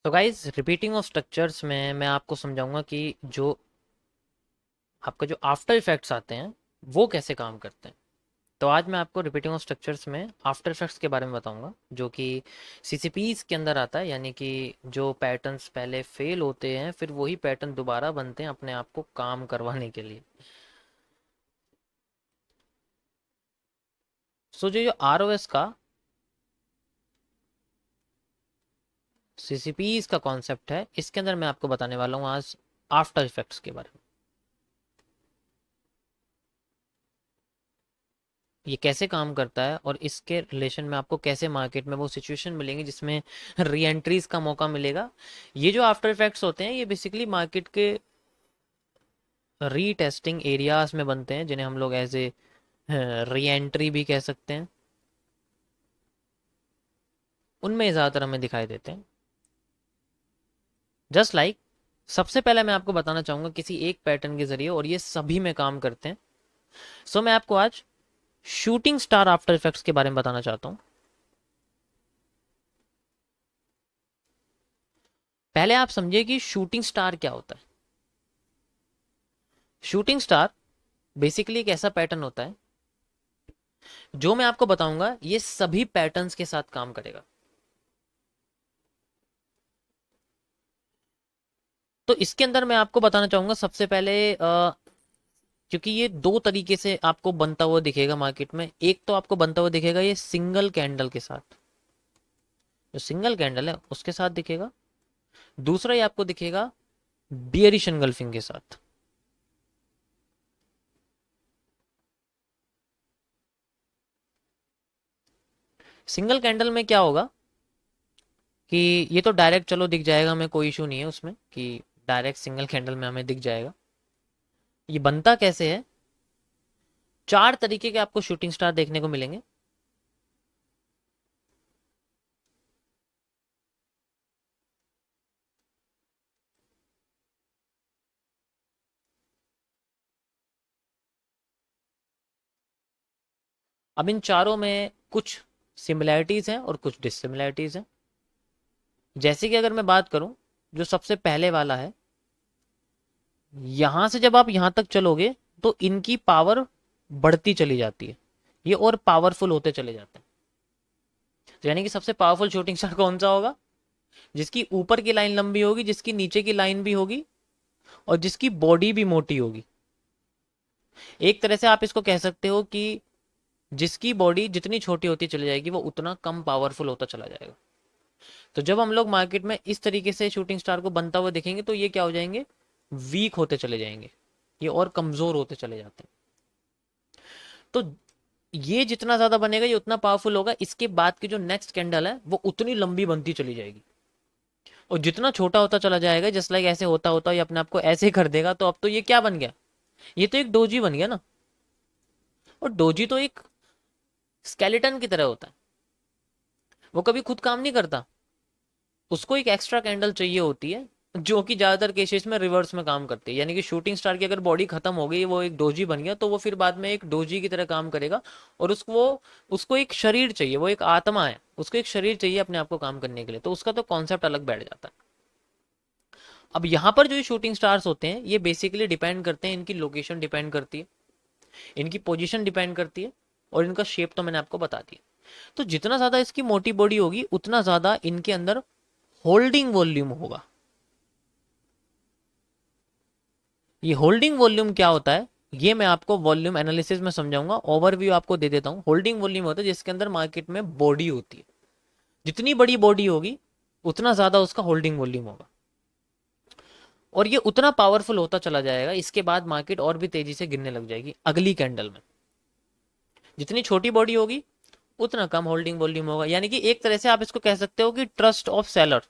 तो guys repeating of structures में मैं आपको समझाऊंगा कि जो आपका जो आफ्टर इफेक्ट्स आते हैं वो कैसे काम करते हैं। तो आज मैं आपको रिपीटिंग ऑफ स्ट्रक्चर्स में आफ्टर इफेक्ट्स के बारे में बताऊंगा जो कि सीसीपीज के अंदर आता है, यानी कि जो पैटर्न्स पहले फेल होते हैं फिर वही पैटर्न दोबारा बनते हैं अपने आप को काम करवाने के लिए। सो जो आरओएस का सीसीपीज का कॉन्सेप्ट है इसके अंदर मैं आपको बताने वाला हूँ आज आफ्टर इफेक्ट्स के बारे में। ये कैसे काम करता है और इसके रिलेशन में आपको कैसे मार्केट में वो सिचुएशन मिलेंगी जिसमें री एंट्रीज का मौका मिलेगा। ये जो आफ्टर इफेक्ट्स होते हैं ये बेसिकली मार्केट के री टेस्टिंग एरियाज में बनते हैं जिन्हें हम लोग एज ए री एंट्री भी कह सकते हैं। उनमें ज़्यादातर हमें दिखाई देते हैं। जस्ट लाइक सबसे पहले मैं आपको बताना चाहूंगा किसी एक पैटर्न के जरिए और ये सभी में काम करते हैं। सो मैं आपको आज शूटिंग स्टार आफ्टर इफेक्ट्स के बारे में बताना चाहता हूँ। पहले आप समझिए कि शूटिंग स्टार क्या होता है। शूटिंग स्टार बेसिकली एक ऐसा पैटर्न होता है जो मैं आपको बताऊंगा ये सभी पैटर्न्स के साथ काम करेगा। तो इसके अंदर मैं आपको बताना चाहूंगा सबसे पहले क्योंकि ये दो तरीके से आपको बनता हुआ दिखेगा मार्केट में। एक तो आपको बनता हुआ दिखेगा ये सिंगल कैंडल के साथ, जो सिंगल कैंडल है उसके साथ दिखेगा। दूसरा ये आपको दिखेगा बियरिश एंगल्फिंग के साथ। सिंगल कैंडल में क्या होगा कि ये तो डायरेक्ट चलो दिख जाएगा, हमें कोई इशू नहीं है उसमें कि डायरेक्ट सिंगल कैंडल में हमें दिख जाएगा। ये बनता कैसे है, चार तरीके के आपको शूटिंग स्टार देखने को मिलेंगे। अब इन चारों में कुछ सिमिलैरिटीज हैं और कुछ डिससिमिलैरिटीज हैं। जैसे कि अगर मैं बात करूं, जो सबसे पहले वाला है, यहां से जब आप यहां तक चलोगे तो इनकी पावर बढ़ती चली जाती है, ये और पावरफुल होते चले जाते हैं। तो यानी कि सबसे पावरफुल शूटिंग स्टार कौन सा होगा, जिसकी ऊपर की लाइन लंबी होगी, जिसकी नीचे की लाइन भी होगी और जिसकी बॉडी भी मोटी होगी। एक तरह से आप इसको कह सकते हो कि जिसकी बॉडी जितनी छोटी होती चली जाएगी वो उतना कम पावरफुल होता चला जाएगा। तो जब हम लोग मार्केट में इस तरीके से शूटिंग स्टार को बनता हुआ देखेंगे तो ये क्या हो जाएंगे, वीक होते चले जाएंगे, ये और कमजोर होते चले जाते हैं। तो ये जितना ज्यादा बनेगा ये उतना पावरफुल होगा, इसके बाद की जो नेक्स्ट कैंडल है वो उतनी लंबी बनती चली जाएगी। और जितना छोटा होता चला जाएगा, जस्ट लाइक ऐसे होता होता ये अपने आप को ऐसे कर देगा। तो अब तो ये क्या बन गया, ये तो एक डोजी बन गया ना। और डोजी तो एक स्केलेटन की तरह होता है, वो कभी खुद काम नहीं करता, उसको एक एक्स्ट्रा कैंडल चाहिए होती है जो कि ज्यादातर केसेस में रिवर्स में काम करती है। यानी कि शूटिंग स्टार की अगर बॉडी खत्म हो गई, वो एक डोजी बन गया, तो वो फिर बाद में एक डोजी की तरह काम करेगा। और उसको एक शरीर चाहिए, वो एक आत्मा है, उसको एक शरीर चाहिए अपने आप को काम करने के लिए। तो उसका तो कॉन्सेप्ट अलग बैठ जाता है। अब यहाँ पर जो ये शूटिंग स्टार्स होते हैं ये बेसिकली डिपेंड करते हैं, इनकी लोकेशन डिपेंड करती है, इनकी पोजीशन डिपेंड करती है, और इनका शेप तो मैंने आपको बता दिया। तो जितना ज्यादा इसकी मोटी बॉडी होगी उतना ज्यादा इनके अंदर होल्डिंग वॉल्यूम होगा। ये होल्डिंग वॉल्यूम क्या होता है ये मैं आपको वॉल्यूम एनालिसिस में समझाऊंगा, ओवरव्यू आपको दे देता हूं। होल्डिंग वॉल्यूम होता है जिसके अंदर मार्केट में बॉडी होती है, जितनी बड़ी बॉडी होगी उतना ज्यादा उसका होल्डिंग वॉल्यूम होगा, और ये उतना पावरफुल होता चला जाएगा। इसके बाद मार्केट और भी तेजी से गिरने लग जाएगी अगली कैंडल में। जितनी छोटी बॉडी होगी उतना कम होल्डिंग वॉल्यूम होगा। यानी कि एक तरह से आप इसको कह सकते हो कि ट्रस्ट ऑफ सेलर,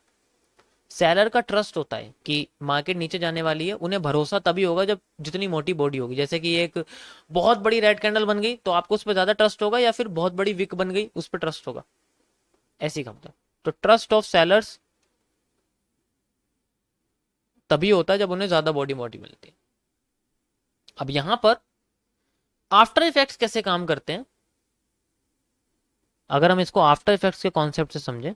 सेलर का ट्रस्ट होता है कि मार्केट नीचे जाने वाली है, उन्हें भरोसा तभी होगा जब जितनी मोटी बॉडी होगी। जैसे कि एक बहुत बड़ी रेड कैंडल बन गई तो आपको उस पर ज्यादा ट्रस्ट होगा, या फिर बहुत बड़ी विक बन गई उस पर ट्रस्ट होगा, ऐसी काम था। तो ट्रस्ट ऑफ सेलर्स तभी होता है जब उन्हें ज्यादा बॉडी मोटी मिलती है। अब यहां पर आफ्टर इफेक्ट्स कैसे काम करते हैं, अगर हम इसको आफ्टर इफेक्ट्स के कॉन्सेप्ट से समझें,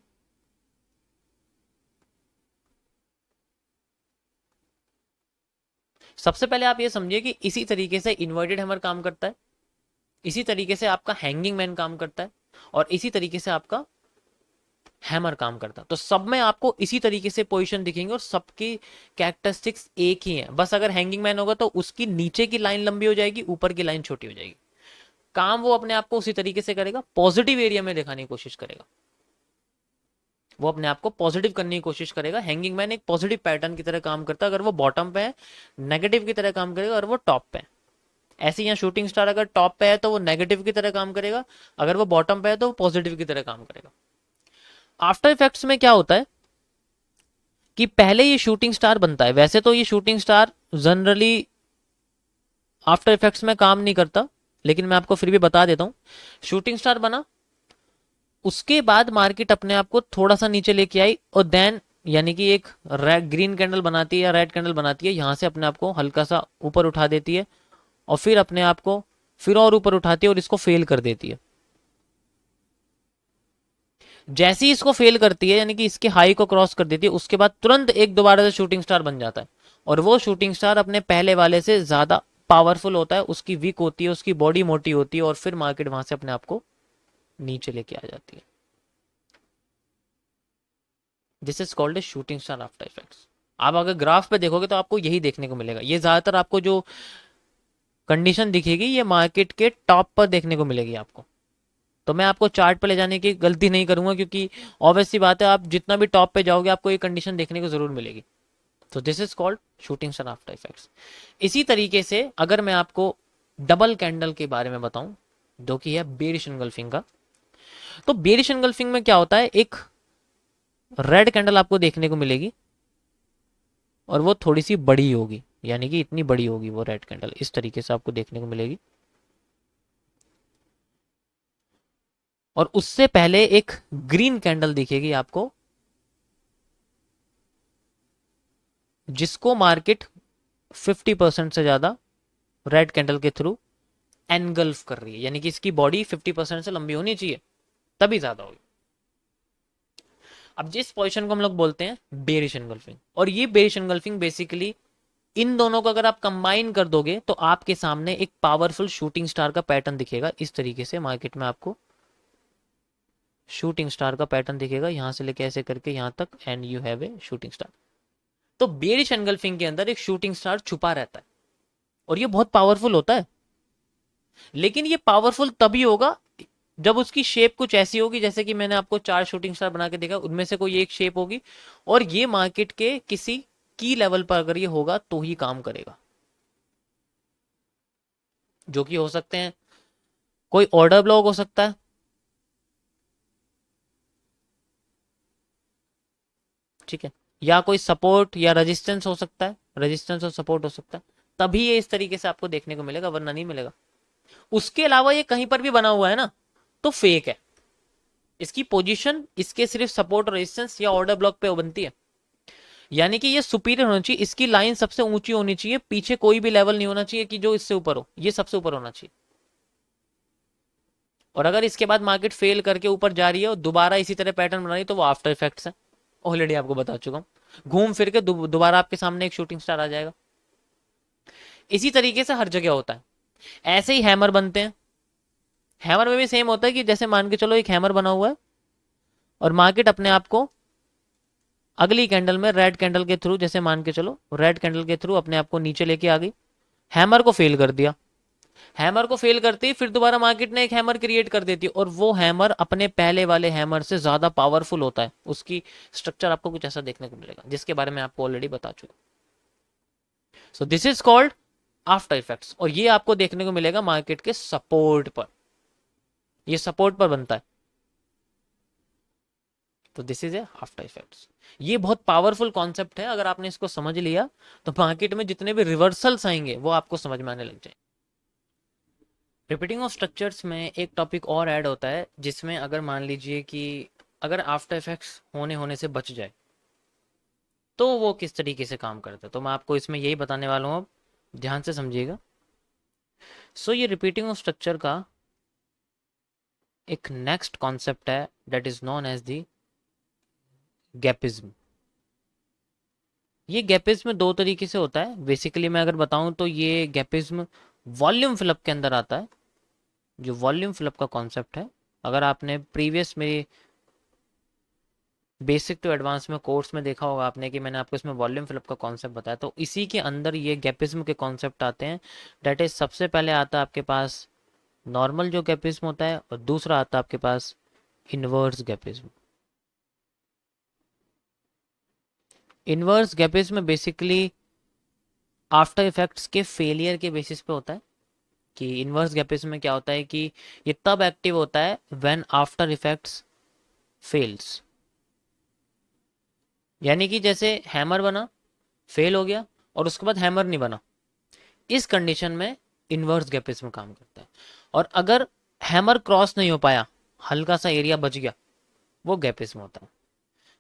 सबसे पहले आप ये समझिए कि इसी तरीके से इन्वर्टेड हैमर काम करता है, इसी तरीके से आपका हैंगिंग मैन काम करता है, और इसी तरीके से आपका हैमर काम करता है। तो सब में आपको इसी तरीके से पोजीशन दिखेंगे और सबकी कैरेक्टरिस्टिक्स एक ही है। बस अगर हैंगिंग मैन होगा तो उसकी नीचे की लाइन लंबी हो जाएगी, ऊपर की लाइन छोटी हो जाएगी। काम वो अपने आप को उसी तरीके से करेगा, पॉजिटिव एरिया में दिखाने की कोशिश करेगा, वो अपने आप को पॉजिटिव करने की कोशिश करेगा। हैंगिंग मैन एक पॉजिटिव पैटर्न की तरह काम करता है, अगर वो बॉटम पे है नेगेटिव की तरह काम करेगा, और वो टॉप पे है। ऐसे यहाँ शूटिंग स्टार अगर टॉप पे है तो वो नेगेटिव की तरह काम करेगा, अगर वो बॉटम पे है तो वो पॉजिटिव की तरह काम करेगा। आफ्टर इफेक्ट्स में क्या होता है कि पहले ये शूटिंग स्टार बनता है। वैसे तो ये shooting star generally after effects में काम नहीं करता, लेकिन मैं आपको फिर भी बता देता हूं। शूटिंग स्टार बना, उसके बाद मार्केट अपने आप को थोड़ा सा नीचे लेके आई, और देन यानी कि एक ग्रीन कैंडल बनाती है या रेड कैंडल बनाती है, यहां से अपने आप को हल्का सा ऊपर उठा देती है, और फिर अपने आप को फिर और ऊपर उठाती है और इसको फेल कर देती है। जैसे ही इसको फेल करती है यानी कि इसके हाई को क्रॉस कर देती है, उसके बाद तुरंत एक दोबारा से शूटिंग स्टार बन जाता है, और वो शूटिंग स्टार अपने पहले वाले से ज्यादा पावरफुल होता है, उसकी वीक होती है, उसकी बॉडी मोटी होती है, और फिर मार्केट वहां से अपने आप को नीचे लेके आ जाती है। This is called A shooting star after effects. आप अगर ग्राफ पे देखोगे तो आपको यही देखने को मिलेगा। ये ज्यादातर आपको जो कंडीशन दिखेगी ये मार्केट के टॉप पर देखने को मिलेगी आपको। तो मैं आपको चार्ट पे ले जाने की गलती नहीं करूंगा, क्योंकि ऑब्वियस सी बात है आप जितना भी टॉप पे जाओगे आपको ये कंडीशन देखने को जरूर मिलेगी। तो this is called shooting star after effects. इसी तरीके से अगर मैं आपको डबल कैंडल के बारे में बताऊं, जो कि है बेरिश एंगल्फिंग का, तो बेरिश एंगल्फिंग में क्या होता है, एक रेड कैंडल आपको देखने को मिलेगी, और वो थोड़ी सी बड़ी होगी, यानी कि इतनी बड़ी होगी वो रेड कैंडल, इस तरीके से आपको देखने को मिलेगी। और उससे पहले एक ग्रीन कैंडल दिखेगी आपको, जिसको मार्केट 50% से ज्यादा रेड कैंडल के थ्रू एनगल्फ कर रही है, यानी कि इसकी बॉडी 50% से लंबी होनी चाहिए, तभी ज्यादा होगी। अब जिस पोजीशन को हम लोग बोलते हैं बेरिश एनगल्फिंग, और ये बेरिश एनगल्फिंग बेसिकली इन दोनों को अगर आप कंबाइन कर दोगे तो आपके सामने एक पावरफुल शूटिंग स्टार का पैटर्न दिखेगा। इस तरीके से मार्केट में आपको शूटिंग स्टार का पैटर्न दिखेगा, यहां से लेके ऐसे करके यहां तक, and you have a shooting star. तो बेरिश एनगल्फिंग के अंदर एक शूटिंग स्टार छुपा रहता है, और ये बहुत पावरफुल होता है। लेकिन ये पावरफुल तभी होगा जब उसकी शेप कुछ ऐसी होगी, जैसे कि मैंने आपको 4 शूटिंग स्टार बना के देखा, उनमें से कोई एक शेप होगी, और ये मार्केट के किसी की लेवल पर अगर ये होगा तो ही काम करेगा। जो कि हो सकते हैं कोई ऑर्डर ब्लॉक हो सकता है, ठीक है, या कोई सपोर्ट या रेजिस्टेंस हो सकता है, रेजिस्टेंस और सपोर्ट हो सकता है, तभी ये इस तरीके से आपको देखने को मिलेगा, वरना नहीं मिलेगा। उसके अलावा ये कहीं पर भी बना हुआ है ना तो फेक है। इसकी पोजीशन इसके सिर्फ सपोर्ट और रेजिस्टेंस या ऑर्डर ब्लॉक पे बनती है, यानी कि ये सुपीरियर होना चाहिए, इसकी लाइन सबसे ऊंची होनी चाहिए, पीछे कोई भी लेवल नहीं होना चाहिए कि जो इससे ऊपर हो, ये सबसे ऊपर होना चाहिए। और अगर इसके बाद मार्केट फेल करके ऊपर जा रही है और दोबारा इसी तरह पैटर्न बना रही है तो वो आफ्टर इफेक्ट्स है, ऑलरेडी आपको बता चुका हूं। घूम फिर के दोबारा आपके सामने एक शूटिंग स्टार आ जाएगा। इसी तरीके से हर जगह होता है। ऐसे ही हैमर बनते हैं, हैमर में भी सेम होता है कि जैसे मान के चलो एक हैमर बना हुआ है, और मार्केट अपने आप को अगली कैंडल में रेड कैंडल के थ्रू, जैसे मान के चलो रेड कैंडल के थ्रू अपने आप को नीचे लेके आ गई, हैमर को फेल कर दिया। हैमर को फेल करते ही फिर दोबारा मार्केट ने एक हैमर क्रिएट कर देती है, और वो हैमर अपने पहले वाले हैमर से ज्यादा पावरफुल होता है। उसकी स्ट्रक्चर आपको कुछ ऐसा देखने को मिलेगा, जिसके बारे में आपको ऑलरेडी बता चुका। So this is called after effects, और ये आपको देखने को मिलेगा मार्केट के सपोर्ट पर, ये सपोर्ट पर बनता है। तो this is A after effects. ये बहुत पावरफुल कॉन्सेप्ट है, अगर आपने इसको समझ लिया तो मार्केट में जितने भी रिवर्सल्स आएंगे वो आपको समझ में आने लग जाए। रिपीटिंग ऑफ स्ट्रक्चर्स में एक टॉपिक और ऐड होता है, जिसमें अगर मान लीजिए कि अगर आफ्टर इफेक्ट्स होने होने से बच जाए तो वो किस तरीके से काम करता है, तो मैं आपको इसमें यही बताने वाला हूँ, अब ध्यान से समझिएगा। सो ये रिपीटिंग ऑफ स्ट्रक्चर का एक नेक्स्ट कॉन्सेप्ट है, that is known as the gapism. ये गैपिज्म दो तरीके से होता है बेसिकली, मैं अगर बताऊं तो ये गैपिज्म वॉल्यूम फिलअप के अंदर आता है, जो वॉल्यूम फिलअप का कॉन्सेप्ट है। अगर आपने प्रीवियस मेरी बेसिक टू एडवांस में कोर्स में देखा होगा आपने कि मैंने आपको इसमें वॉल्यूम फिलअप का कॉन्सेप्ट बताया, तो इसी के अंदर ये गैपिज्म के कॉन्सेप्ट आते हैं। डेट इज सबसे पहले आता है आपके पास नॉर्मल जो गैपिज्म होता है, और दूसरा आता है आपके पास inverse gapism. Inverse gapism basically after effects के फेलियर के बेसिस पे होता है। कि इनवर्स गैपिज्म में क्या होता है कि ये तब एक्टिव होता है व्हेन आफ्टर इफेक्ट्स फेल्स। यानी कि जैसे हैमर बना, फेल हो गया, और उसके बाद हैमर नहीं बना, इस कंडीशन में इनवर्स गैपिज्म काम करता है। और अगर हैमर क्रॉस नहीं हो पाया, हल्का सा एरिया बच गया, वो गैपिज्म होता है।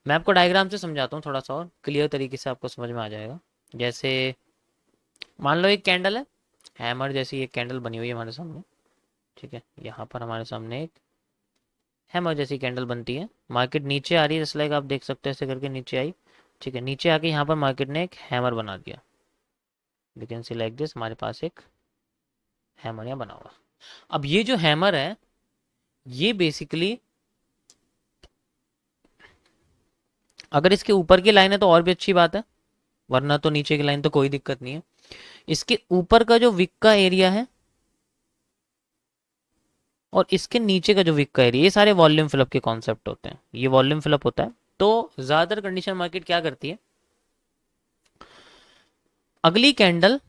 मैं आपको डायग्राम से समझाता हूँ थोड़ा सा और क्लियर तरीके से आपको समझ में आ जाएगा। जैसे मान लो एक कैंडल है, हैमर जैसी एक कैंडल बनी हुई है हमारे सामने, ठीक है। यहाँ पर हमारे सामने एक हैमर जैसी कैंडल बनती है, मार्केट नीचे आ रही है, जैसे लाइक आप देख सकते हैं ऐसे करके नीचे आई, ठीक है। नीचे आके यहाँ पर मार्केट ने एक हैमर बना दिया, you can see like this, हमारे पास एक हैमर यहाँ बना हुआ। अब ये जो हैमर है ये बेसिकली अगर इसके ऊपर की लाइन है तो और भी अच्छी बात है, वरना तो नीचे की लाइन तो कोई दिक्कत नहीं है। इसके ऊपर का जो विक का एरिया है और इसके नीचे का जो विक का एरिया, ये सारे वॉल्यूम फिलअप के कॉन्सेप्ट होते हैं, ये वॉल्यूम फिलअप होता है। तो ज्यादातर कंडीशन मार्केट क्या करती है, अगली कैंडल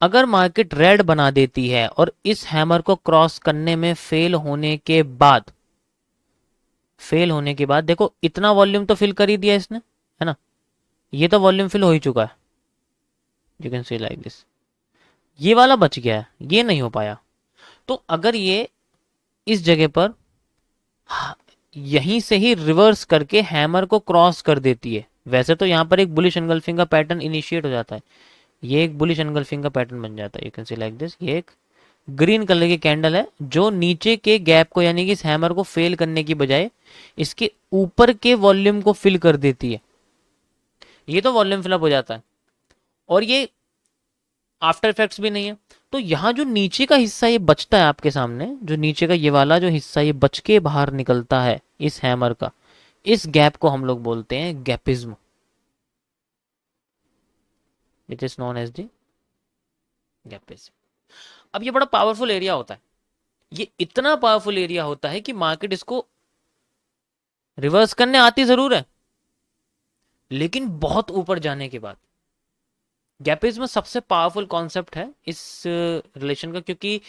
अगर मार्केट रेड बना देती है और इस हैमर को क्रॉस करने में फेल होने के बाद देखो इतना वॉल्यूम तो फिल कर ही दिया इसने, है ना, ये तो वॉल्यूम फिल हो ही चुका है, you can see like this, ये वाला बच गया है, ये नहीं हो पाया। तो अगर ये इस जगह पर यहीं से ही रिवर्स करके हैमर को क्रॉस कर देती है, वैसे तो यहां पर एक बुलिश एनगल्फिंग का पैटर्न इनिशिएट हो जाता है, ये एक बुलिश एनगल्फिंग का पैटर्न बन जाता है, you can see like this. ये एक ग्रीन कलर की कैंडल है जो नीचे के गैप को यानी कि इस हैमर को फेल करने की बजाय इसके ऊपर के वॉल्यूम को फिल कर देती है, ये तो वॉल्यूम फिलअप हो जाता है। और ये आफ्टर इफेक्ट्स भी नहीं है। तो यहाँ जो नीचे का हिस्सा ये बचता है आपके सामने, जो नीचे का ये वाला जो हिस्सा ये बच के बाहर निकलता है इस हैमर का, इस गैप को हम लोग बोलते हैं gapism, it is known as the gapism. अब ये बड़ा पावरफुल एरिया होता है, ये इतना पावरफुल एरिया होता है कि मार्केट इसको रिवर्स करने आती जरूर है, लेकिन बहुत ऊपर जाने के बाद। गैपिज्म सबसे पावरफुल कॉन्सेप्ट है इस रिलेशन का, क्योंकि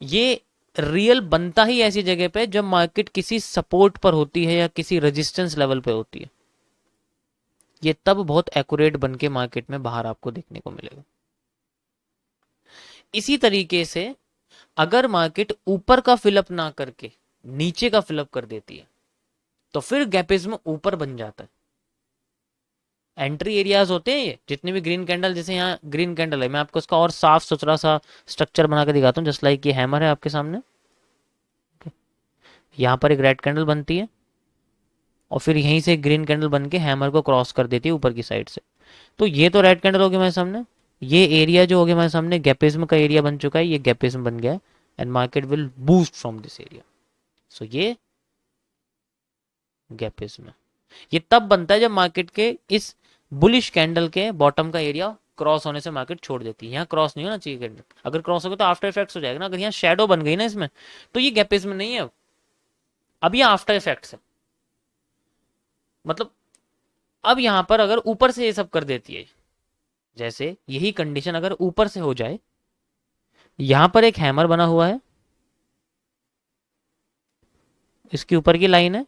ये रियल बनता ही ऐसी जगह पे जब मार्केट किसी सपोर्ट पर होती है या किसी रेजिस्टेंस लेवल पे होती है, ये तब बहुत एक्यूरेट बन के मार्केट में बाहर आपको देखने को मिलेगा। इसी तरीके से अगर मार्केट ऊपर का फिलअप ना करके नीचे का फिलअप कर देती है तो फिर गैपिज्म ऊपर बन जाता है। एंट्री एरियाज होते हैं ये जितने भी ग्रीन कैंडल, जैसे यहाँ ग्रीन कैंडल है, मैं आपको इसका और साफ सुथरा सा स्ट्रक्चर बना के दिखाता हूँ। जस्ट लाइक ये हैमर है आपके सामने, यहाँ पर एक रेड कैंडल बनती है और फिर यहीं से ग्रीन कैंडल बन के हैमर को क्रॉस कर देती है ऊपर की साइड से। तो ये तो रेड कैंडल हो गया हमारे सामने, ये एरिया जो हो गया हमारे सामने गैपिज्म का एरिया बन चुका है, ये गैपिज्म बन गया and market will boost from this area. So ये गैपिज्म है। ये तब बनता है जब मार्केट के इस बुलिश कैंडल के बॉटम का एरिया क्रॉस होने से मार्केट छोड़ देती है। यहाँ क्रॉस नहीं होना चाहिए कैंडल, अगर क्रॉस हो गया तो आफ्टर इफेक्ट्स हो जाएगा ना। अगर यहाँ शेडो बन गई ना इसमें, तो ये गैपिज्म नहीं है, अब ये आफ्टर इफेक्ट्स है। मतलब अब यहां पर अगर ऊपर से ये सब कर देती है, जैसे यही कंडीशन अगर ऊपर से हो जाए, यहां पर एक हैमर बना हुआ है, इसके ऊपर की लाइन है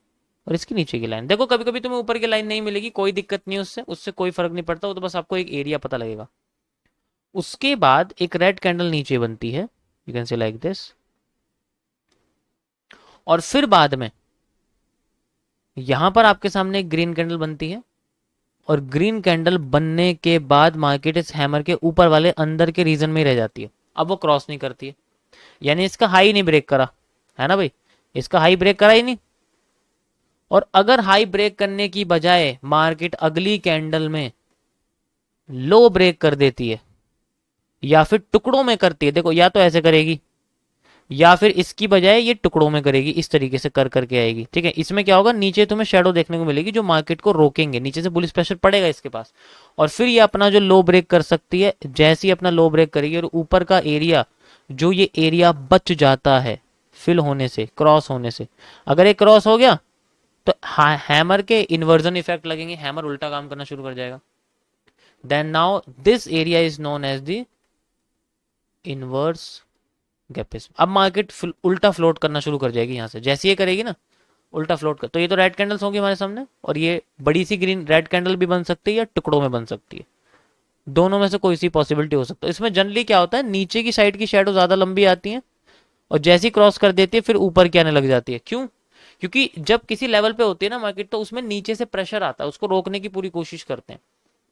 और इसकी नीचे की लाइन, देखो कभी कभी तुम्हें ऊपर की लाइन नहीं मिलेगी, कोई दिक्कत नहीं है, उससे उससे कोई फर्क नहीं पड़ता, वो तो बस आपको एक एरिया पता लगेगा। उसके बाद एक रेड कैंडल नीचे बनती है, you can say like this, और फिर बाद में यहां पर आपके सामने एक ग्रीन कैंडल बनती है, और ग्रीन कैंडल बनने के बाद मार्केट इस हैमर के ऊपर वाले अंदर के रीजन में ही रह जाती है, अब वो क्रॉस नहीं करती है, यानी इसका हाई नहीं ब्रेक करा, है ना भाई, इसका हाई ब्रेक करा ही नहीं, और अगर हाई ब्रेक करने की बजाय मार्केट अगली कैंडल में लो ब्रेक कर देती है या फिर टुकड़ों में करती है, देखो या तो ऐसे करेगी या फिर इसकी बजाय ये टुकड़ों में करेगी, इस तरीके से कर करके आएगी, ठीक है। इसमें क्या होगा, नीचे तुम्हें शेडो देखने को मिलेगी जो मार्केट को रोकेंगे, नीचे से बुलिश प्रेशर पड़ेगा इसके पास, और फिर ये अपना जो लो ब्रेक कर सकती है। जैसे ही अपना लो ब्रेक करेगी और ऊपर का एरिया, जो ये एरिया बच जाता है फिल होने से, क्रॉस होने से, अगर ये क्रॉस हो गया तो हैमर के इन्वर्जन इफेक्ट लगेंगे, हैमर उल्टा काम करना शुरू कर जाएगा। Then now this area is known as the inverse gapism. अब मार्केट उल्टा फ्लोट करना शुरू कर जाएगी यहां से, जैसे ये करेगी ना उल्टा फ्लोट कर, तो ये तो रेड कैंडल्स होंगी हमारे सामने, और ये बड़ी सी ग्रीन रेड कैंडल भी बन सकती है या टुकड़ों में बन सकती है, दोनों में से कोई सी पॉसिबिलिटी हो सकता है। इसमें जनरली क्या होता है, नीचे की साइड की शेडो ज्यादा लंबी आती है और जैसे ही क्रॉस कर देती है फिर ऊपर की आने लग जाती है। क्यों? क्योंकि जब किसी लेवल पे होती है ना मार्केट, तो उसमें नीचे से प्रेशर आता है, उसको रोकने की पूरी कोशिश करते हैं,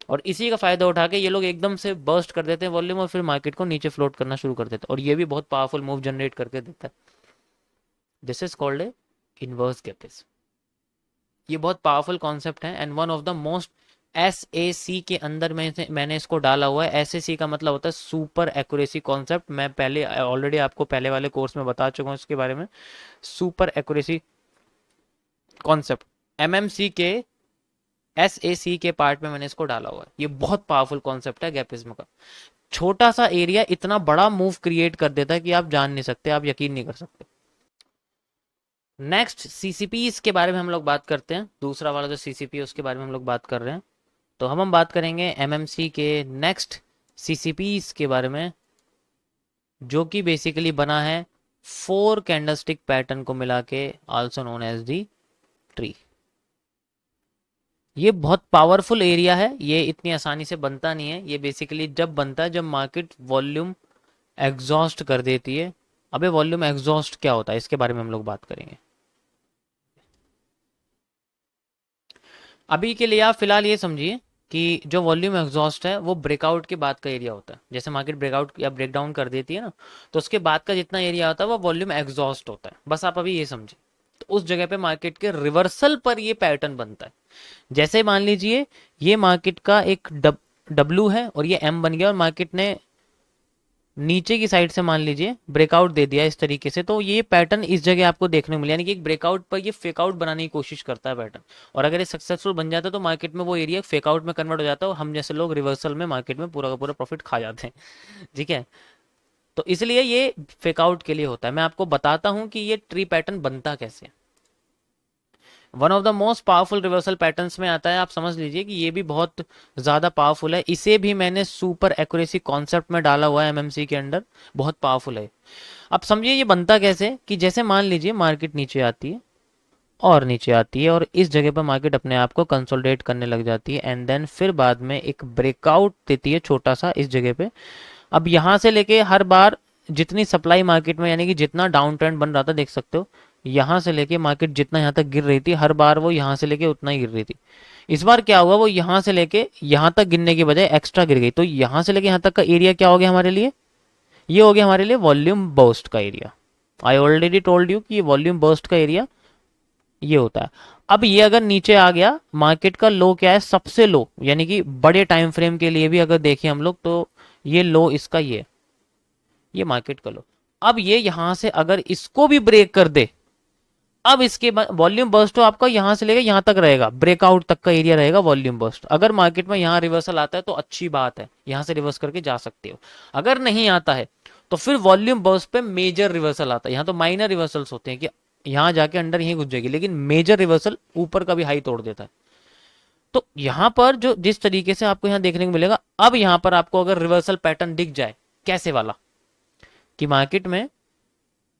और इसी का फायदा उठा के ये लोग एकदम से बर्स्ट कर देते हैं वॉल्यूम और फिर मार्केट को नीचे फ्लोट करना शुरू कर देते हैं, और ये भी बहुत पावरफुल मूव जनरेट करके देता है। This is called a inverse gapism. ये बहुत पावरफुल कॉन्सेप्ट है and one of the most, SAC के अंदर मैंने इसको डाला हुआ है। SAC का मतलब होता है सुपर एक्यूरेसी कॉन्सेप्ट। मैं पहले ऑलरेडी आपको पहले वाले कोर्स में बता चुका हूँ इसके बारे में। सुपर एक्यूरेसी कॉन्सेप्ट MMC के SAC के पार्ट में मैंने इसको डाला हुआ है। ये बहुत पावरफुल कॉन्सेप्ट है गैपिज्म का। छोटा सा एरिया इतना बड़ा मूव क्रिएट कर देता है कि आप जान नहीं सकते, आप यकीन नहीं कर सकते। नेक्स्ट CCPs के बारे में हम लोग बात करते हैं। दूसरा वाला जो CCP है उसके बारे में हम लोग बात कर रहे हैं। तो हम बात करेंगे MMC के नेक्स्ट CCPs के बारे में, जो कि बेसिकली बना है 4 कैंडलस्टिक पैटर्न को मिला के, also known as the tree. ये बहुत पावरफुल एरिया है, ये इतनी आसानी से बनता नहीं है। ये बेसिकली जब बनता है जब मार्केट वॉल्यूम एग्जॉस्ट कर देती है। अबे वॉल्यूम एग्जॉस्ट क्या होता है इसके बारे में हम लोग बात करेंगे। अभी के लिए आप फिलहाल ये समझिए कि जो वॉल्यूम एग्जॉस्ट है वो ब्रेकआउट के बाद का एरिया होता है। जैसे मार्केट ब्रेकआउट या ब्रेकडाउन कर देती है ना, तो उसके बाद का जितना एरिया होता है वो वॉल्यूम एग्जॉस्ट होता है। बस आप अभी ये समझिए। तो उस जगह पे मार्केट के रिवर्सल पर ये पैटर्न बनता है। जैसे मान लीजिए ये मार्केट का एक W है और ये M बन गया और मार्केट ने नीचे की साइड से मान लीजिए ब्रेकआउट दे दिया इस तरीके से, तो ये पैटर्न इस जगह आपको देखने को मिला, यानी कि एक ब्रेकआउट पर ये फेकआउट बनाने की कोशिश करता है पैटर्न, और अगर ये सक्सेसफुल बन जाता है तो मार्केट में वो एरिया फेकआउट में कन्वर्ट हो जाता है और हम जैसे लोग रिवर्सल में मार्केट में पूरा का पूरा प्रॉफिट खा जाते हैं। ठीक है, तो इसलिए ये फेकआउट के लिए होता है। मैं आपको बताता हूं कि ये ट्री पैटर्न बनता कैसे। One of the most powerful reversal patterns में आता है। आप समझ लीजिए कि ये भी बहुत ज्यादा पावरफुल है। इसे भी मैंने सुपर एक्यूरेसी कॉन्सेप्ट में डाला हुआ है MMC के अंडर, बहुत पावरफुल है। अब समझिए ये बनता कैसे, कि जैसे मान लीजिए मार्केट नीचे आती है और नीचे आती है और इस जगह पर मार्केट अपने आप को कंसोलिडेट करने लग जाती है एंड देन फिर बाद में एक ब्रेकआउट देती है छोटा सा इस जगह पे। अब यहां से लेके हर बार जितनी सप्लाई मार्केट में, यानी कि जितना डाउन ट्रेंड बन रहा था, देख सकते हो यहां से लेके मार्केट जितना यहां तक गिर रही थी, हर बार वो यहां से लेके उतना ही गिर रही थी। इस बार क्या हुआ, वो यहां से लेके यहां तक गिरने की बजाय एक्स्ट्रा गिर गई, तो यहां से लेके यहां तक का एरिया क्या हो गया हमारे लिए, ये हो गया हमारे लिए वॉल्यूम बर्स्ट का area. I already told you कि ये वॉल्यूम बर्स्ट का एरिया ये होता है। अब ये अगर नीचे आ गया, मार्केट का लो क्या है, सबसे लो, यानी कि बड़े टाइम फ्रेम के लिए भी अगर देखें हम लोग तो ये लो इसका ये मार्केट का लो। अब ये यहां से अगर इसको भी ब्रेक कर दे, अब इसके बाद वॉल्यूम बर्स्ट तो आपका यहां से लेकर यहां तक रहेगा, ब्रेकआउट तक का एरिया रहेगा वॉल्यूम बर्स्ट। अगर मार्केट में यहां रिवर्सल आता है तो अच्छी बात है, यहां से रिवर्स करके जा सकते हो। अगर नहीं आता है तो फिर वॉल्यूम बर्स्ट पे मेजर रिवर्सल आता है। यहां तो माइनर रिवर्सल्स होते हैं कि यहां जाके अंडर यहीं घुस जाएगी, लेकिन मेजर रिवर्सल ऊपर का भी हाई तोड़ देता है। तो यहां पर जो जिस तरीके से आपको यहां देखने को मिलेगा, अब यहां पर आपको अगर रिवर्सल पैटर्न दिख जाए, कैसे वाला, कि मार्केट में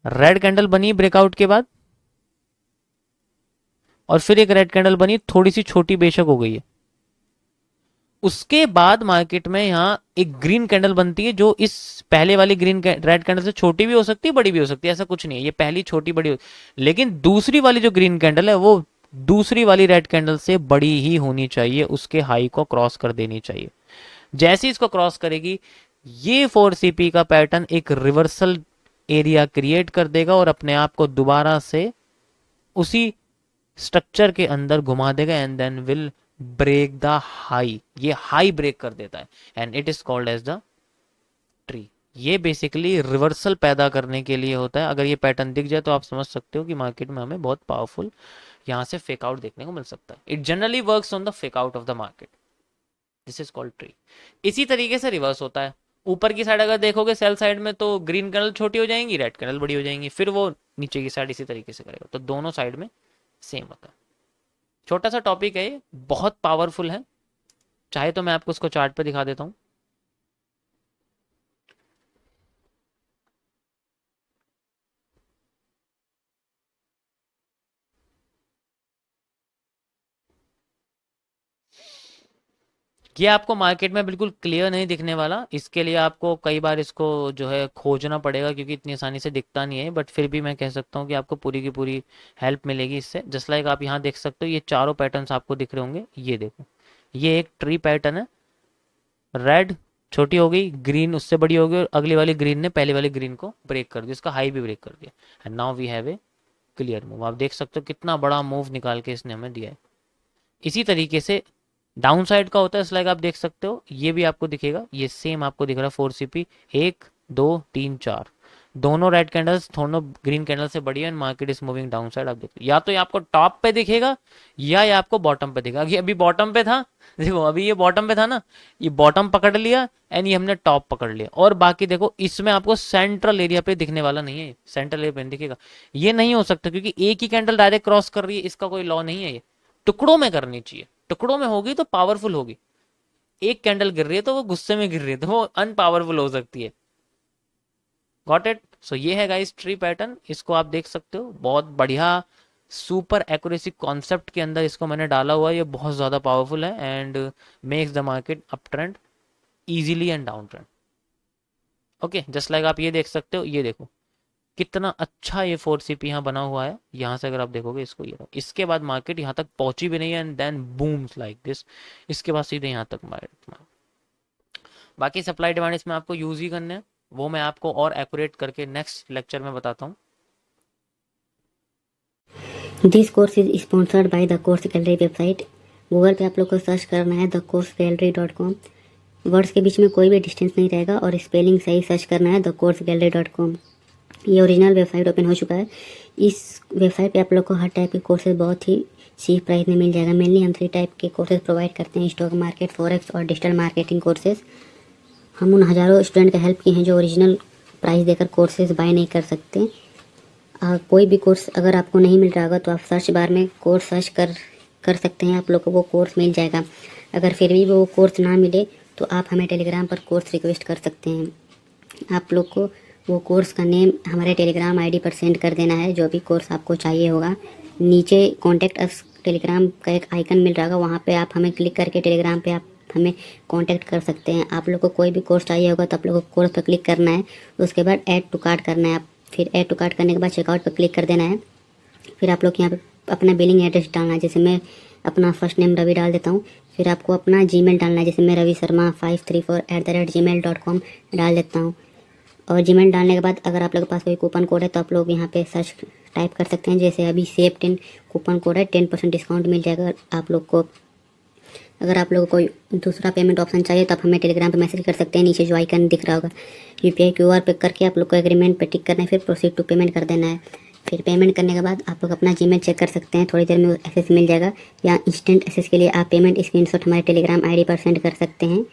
रेड कैंडल बनी ब्रेकआउट के बाद और फिर एक रेड कैंडल बनी, थोड़ी सी छोटी बेशक हो गई है, उसके बाद मार्केट में यहां एक ग्रीन कैंडल बनती है जो इस पहले वाली ग्रीन रेड कैंडल से छोटी भी हो सकती है, बड़ी भी हो सकती है, ऐसा कुछ नहीं है, ये पहली छोटी बड़ी हो, लेकिन दूसरी वाली जो ग्रीन कैंडल है वो दूसरी वाली रेड कैंडल से बड़ी ही होनी चाहिए, उसके हाई को क्रॉस कर देनी चाहिए। जैसे इसको क्रॉस करेगी, ये 4CP का पैटर्न एक रिवर्सल एरिया क्रिएट कर देगा और अपने आप को दोबारा से उसी स्ट्रक्चर के अंदर घुमा देगा and then will break the high, ये हाई ब्रेक कर देता है and it is called as the tree. ये बेसिकली रिवर्सल पैदा करने के लिए होता है। अगर ये पैटर्न दिख जाए तो आप समझ सकते हो कि मार्केट में हमें बहुत पावरफुल यहाँ से फेक आउट देखने को मिल सकता है। It generally works on the fake out of the market, this is called tree. इसी तरीके से रिवर्स होता है। ऊपर की साइड अगर देखोगे सेल साइड में तो ग्रीन कैंडल छोटी हो जाएंगी, रेड कैंडल बड़ी हो जाएंगी, फिर वो नीचे की साइड इसी तरीके से करेगा। तो दोनों साइड में सेम होता है। छोटा सा टॉपिक है ये, बहुत पावरफुल है। चाहे तो मैं आपको उसको चार्ट पे दिखा देता हूँ। ये आपको मार्केट में बिल्कुल क्लियर नहीं दिखने वाला, इसके लिए आपको कई बार इसको जो है खोजना पड़ेगा, क्योंकि इतनी आसानी से दिखता नहीं है। बट फिर भी मैं कह सकता हूँ कि आपको पूरी की पूरी हेल्प मिलेगी इससे। जस्ट लाइक आप यहाँ देख सकते हो, ये चारों पैटर्न्स आपको दिख रहे होंगे। ये देखो, ये एक ट्री पैटर्न है। रेड छोटी हो गई, ग्रीन उससे बड़ी हो गई, और अगली वाली ग्रीन ने पहले वाली ग्रीन को ब्रेक कर दिया, इसका हाई भी ब्रेक कर दिया। And now we have a clear move. आप देख सकते हो कितना बड़ा मूव निकाल के इसने हमें दिया है। इसी तरीके से डाउन साइड का होता है, लाइक आप देख सकते हो, ये भी आपको दिखेगा। ये सेम आपको दिख रहा है 4CP, 1 2 3 4 दोनों रेड कैंडल्स, दोनों ग्रीन कैंडल से बड़ी है and market is moving down side. आप देखो, या तो ये आपको टॉप पे दिखेगा या ये आपको बॉटम पे दिखेगा। ये अभी बॉटम पे था, देखो अभी ये बॉटम पे था ना, ये बॉटम पकड़ लिया एंड ये हमने टॉप पकड़ लिया। और बाकी देखो, इसमें आपको सेंट्रल एरिया पे दिखने वाला नहीं है, सेंट्रल एरिया पे नहीं दिखेगा। ये नहीं हो सकता क्योंकि एक ही कैंडल डायरेक्ट क्रॉस कर रही है, इसका कोई लॉ नहीं है। ये टुकड़ों में करनी चाहिए, टुकड़ों में होगी तो पावरफुल होगी। एक कैंडल गिर रही है तो वो गुस्से में गिर रही है, तो वो अनपावरफुल हो सकती है। Got it? सो ये है गाइस ट्री पैटर्न, इसको आप देख सकते हो। बहुत बढ़िया सुपर एक्यूरेसी कॉन्सेप्ट के अंदर इसको मैंने डाला हुआ है। ये बहुत ज़्यादा पावरफुल है and makes the market up trend easily and down trend. Okay, just like आप ये देख सकते हो, ये देखो कितना अच्छा ये 4CP यहाँ बना हुआ है। यहाँ से अगर आप देखोगे इसको, ये इसके बाद मार्केट यहाँ तक पहुंची भी नहीं है and then booms like this. इसके बाद सीधे यहाँ तक मार्केट। बाकी सप्लाई डिमांड इसमें आपको यूज ही करने हैं, वो मैं आपको और एक्यूरेट करके नेक्स्ट लेक्चर में बताता हूँ। This course is sponsored by the course gallery website. Google पे आप लोग को सर्च करना है thecoursegallery.com। वर्ड्स के बीच में कोई भी डिस्टेंस नहीं रहेगा और स्पेलिंग सही सर्च करना है thecoursegallery.com। ये ओरिजिनल वेबसाइट ओपन हो चुका है। इस वेबसाइट पे आप लोग को हर टाइप के कोर्सेज बहुत ही चीप प्राइस में मिल जाएगा। मेनली हम 3 टाइप के कोर्सेज प्रोवाइड करते हैं, स्टॉक मार्केट, फॉरेक्स और डिजिटल मार्केटिंग कोर्सेज। हम उन हज़ारों स्टूडेंट का हेल्प किए हैं जो ओरिजिनल प्राइस देकर कोर्सेज बाय नहीं कर सकते। कोई भी कोर्स अगर आपको नहीं मिल रहा होगा तो आप सर्च बार में कोर्स सर्च कर सकते हैं, आप लोग को वो कोर्स मिल जाएगा। अगर फिर भी वो कोर्स ना मिले तो आप हमें टेलीग्राम पर कोर्स रिक्वेस्ट कर सकते हैं। आप लोग को वो कोर्स का नेम हमारे टेलीग्राम आईडी पर सेंड कर देना है, जो भी कोर्स आपको चाहिए होगा। नीचे कॉन्टैक्ट अस टेलीग्राम का एक आइकन मिल रहा होगा, वहाँ पे आप हमें क्लिक करके टेलीग्राम पे आप हमें कांटेक्ट कर सकते हैं। आप लोग को कोई भी कोर्स चाहिए होगा तो आप लोग को कोर्स पर क्लिक करना है, उसके बाद ऐड टू कार्ट करना है। आप फिर ऐड टू कार्ट करने के बाद चेकआउट पर क्लिक कर देना है। फिर आप लोग यहाँ पे अपना बिलिंग एड्रेस डालना है, जैसे मैं अपना फर्स्ट नेम रवि डाल देता हूँ। फिर आपको अपना जीमेल डालना है, जैसे मैं रवि शर्मा 534@gmail.com डाल देता हूँ। और जीमेल डालने के बाद अगर आप लोग के पास कोई कूपन कोड है तो आप लोग यहाँ पे सर्च टाइप कर सकते हैं, जैसे अभी सेव 10 कूपन कोड है, 10% डिस्काउंट मिल जाएगा आप लोग को। अगर आप लोगों को कोई दूसरा पेमेंट ऑप्शन चाहिए तो आप हमें टेलीग्राम पे मैसेज कर सकते हैं, नीचे जो आइकन दिख रहा होगा UPI QR पे करके आप लोग को एग्रीमेंट पे टिक करना है, फिर प्रोसीड टू पेमेंट कर देना है। फिर पेमेंट करने के बाद आप लोग अपना जीमेल चेक कर सकते हैं, थोड़ी देर में एक्सेस मिल जाएगा। या इंस्टेंट एक्सेस के लिए आप पेमेंट स्क्रीनशॉट हमारे टेलीग्राम आईडी पर सेंड कर सकते हैं।